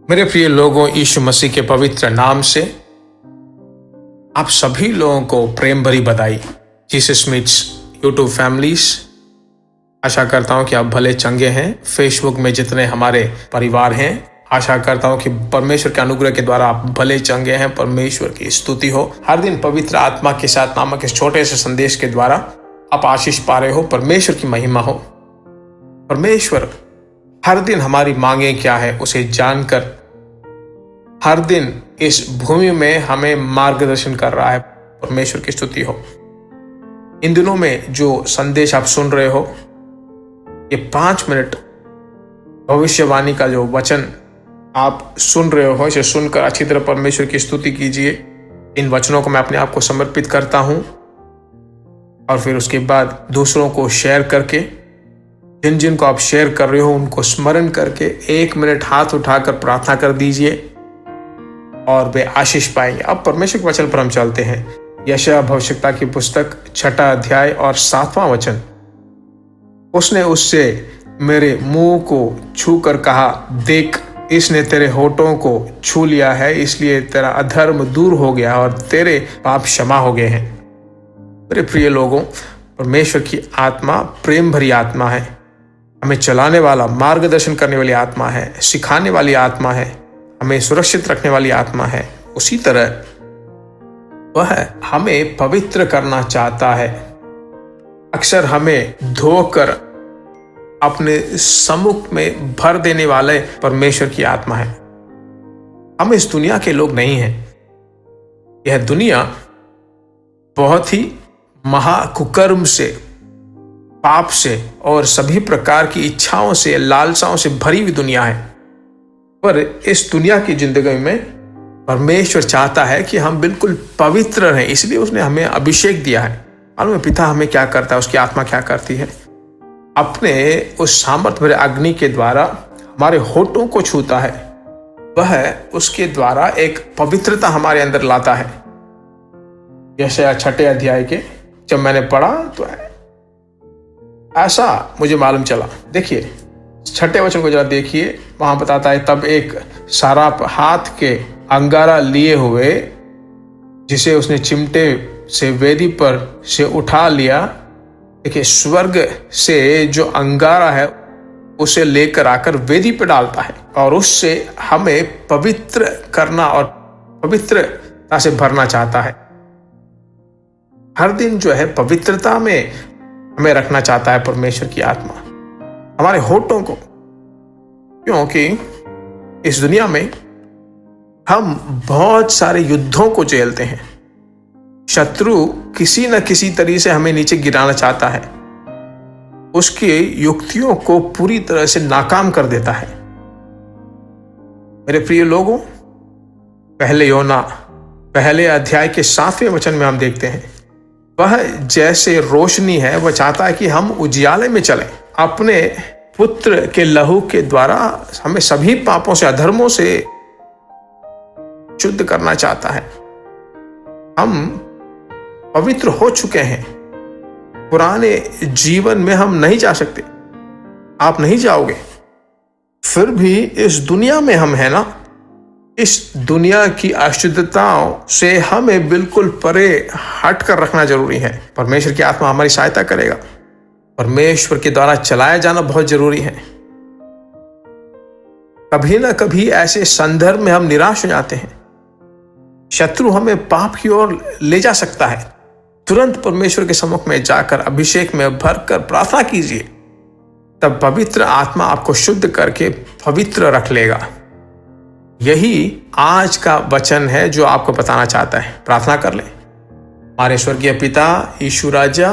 मेरे प्रिय लोगों, यीशु मसीह के पवित्र नाम से आप सभी लोगों को प्रेम भरी बधाई। जीसस मीट्स यूट्यूब फैमिलीज, आशा करता हूं कि आप भले चंगे हैं। फेसबुक में जितने हमारे परिवार हैं, आशा करता हूं कि परमेश्वर के अनुग्रह के द्वारा आप भले चंगे हैं। परमेश्वर की स्तुति हो। हर दिन पवित्र आत्मा के साथ नामक इस छोटे से संदेश के द्वारा आप आशीष पा रहे हो। परमेश्वर की महिमा हो। परमेश्वर हर दिन हमारी मांगे क्या है उसे जानकर हर दिन इस भूमि में हमें मार्गदर्शन कर रहा है। परमेश्वर की स्तुति हो। इन दिनों में जो संदेश आप सुन रहे हो, ये 5 मिनट भविष्यवाणी का जो वचन आप सुन रहे हो, इसे सुनकर अच्छी तरह परमेश्वर की स्तुति कीजिए। इन वचनों को मैं अपने आप को समर्पित करता हूं और फिर उसके बाद दूसरों को शेयर करके, जिन जिन को आप शेयर कर रहे हो उनको स्मरण करके 1 मिनट हाथ उठाकर प्रार्थना कर दीजिए और वे आशीष पाएंगे। अब परमेश्वर के वचन पर हम चलते हैं। यशायाह भविष्यवक्ता की पुस्तक 6 अध्याय और 7वां वचन। उसने उससे मेरे मुंह को छू कर कहा, देख, इसने तेरे होठों को छू लिया है, इसलिए तेरा अधर्म दूर हो गया और तेरे पाप क्षमा हो गए हैं। मेरे प्रिय लोगों, परमेश्वर की आत्मा प्रेम भरी आत्मा है। हमें चलाने वाला, मार्गदर्शन करने वाली आत्मा है, सिखाने वाली आत्मा है, हमें सुरक्षित रखने वाली आत्मा है। उसी तरह वह हमें पवित्र करना चाहता है। अक्सर हमें धोकर अपने सम्मुख में भर देने वाले परमेश्वर की आत्मा है। हम इस दुनिया के लोग नहीं हैं। यह दुनिया बहुत ही महाकुकर्म से, पाप से और सभी प्रकार की इच्छाओं से, लालसाओं से भरी हुई दुनिया है। पर इस दुनिया की जिंदगी में परमेश्वर चाहता है कि हम बिल्कुल पवित्र रहें। इसलिए उसने हमें अभिषेक दिया है। मालूम है पिता हमें क्या करता है, उसकी आत्मा क्या करती है? अपने उस सामर्थ भरे अग्नि के द्वारा हमारे होठों को छूता है। वह उसके द्वारा एक पवित्रता हमारे अंदर लाता है। यशायाह 6 अध्याय के जब मैंने पढ़ा तो ऐसा मुझे मालूम चला। देखिए 6 वचन को जरा देखिए। वहां बताता है, तब एक साराप हाथ के अंगारा लिए हुए, जिसे उसने चिमटे से वेदी पर से उठा लिया। देखिए, स्वर्ग से जो अंगारा है उसे लेकर आकर वेदी पर डालता है और उससे हमें पवित्र करना और पवित्रता से भरना चाहता है। हर दिन जो है पवित्रता में हमें रखना चाहता है परमेश्वर की आत्मा, हमारे होठों को। क्योंकि इस दुनिया में हम बहुत सारे युद्धों को झेलते हैं। शत्रु किसी न किसी तरीके से हमें नीचे गिराना चाहता है, उसकी युक्तियों को पूरी तरह से नाकाम कर देता है। मेरे प्रिय लोगों, पहले योना 1 अध्याय के 7वें वचन में हम देखते हैं, वह जैसे रोशनी है, वह चाहता है कि हम उजियाले में चलें। अपने पुत्र के लहू के द्वारा हमें सभी पापों से, अधर्मों से शुद्ध करना चाहता है। हम पवित्र हो चुके हैं। पुराने जीवन में हम नहीं जा सकते। आप नहीं जाओगे। फिर भी इस दुनिया में हम हैं ना। इस दुनिया की अशुद्धताओं से हमें बिल्कुल परे हट कर रखना जरूरी है। परमेश्वर की आत्मा हमारी सहायता करेगा। परमेश्वर के द्वारा चलाया जाना बहुत जरूरी है। कभी ना कभी ऐसे संदर्भ में हम निराश हो जाते हैं। शत्रु हमें पाप की ओर ले जा सकता है। तुरंत परमेश्वर के सम्मुख में जाकर अभिषेक में भरकर प्रार्थना कीजिए। तब पवित्र आत्मा आपको शुद्ध करके पवित्र रख लेगा। यही आज का वचन है जो आपको बताना चाहता है। प्रार्थना कर लें। हमारे स्वर्गीय पिता, यीशु राजा,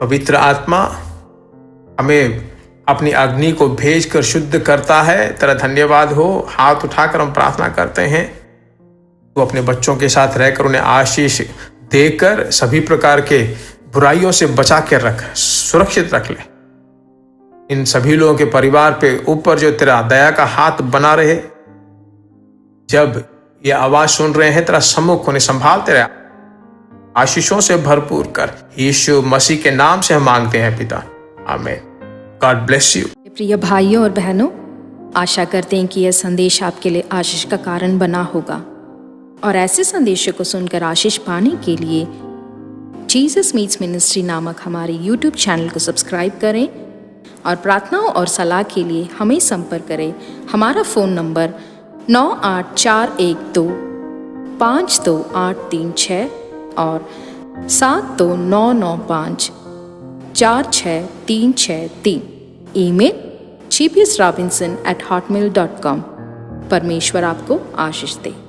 पवित्र आत्मा हमें अपनी अग्नि को भेजकर शुद्ध करता है। तेरा धन्यवाद हो। हाथ उठाकर हम प्रार्थना करते हैं, तो अपने बच्चों के साथ रहकर उन्हें आशीष देकर सभी प्रकार के बुराइयों से बचा कर रख, सुरक्षित रख ले। इन सभी लोगों के परिवार पे ऊपर जो तेरा दया का हाथ बना रहे। जब ये आवाज सुन रहे हैं, तेरा सम्मुख उन्हें संभालते रहे, आशीषों से भरपूर कर। यीशु मसीह के नाम से हम मांगते हैं पिता, आमीन। God bless you. प्रिय भाइयों और बहनों, आशा करते हैं कि यह संदेश आपके लिए आशीष का कारण बना होगा और ऐसे संदेशों को सुनकर आशीष पाने के लिए जीसस मीट्स मिनिस्ट्री नामक हमारे यूट्यूब चैनल को सब्सक्राइब करें और प्रार्थनाओं और सलाह के लिए हमें संपर्क करें। हमारा फ़ोन नंबर 9841252836 और 7299546363। Email gbsrobinson@hotmail.com। परमेश्वर आपको आशीष दे।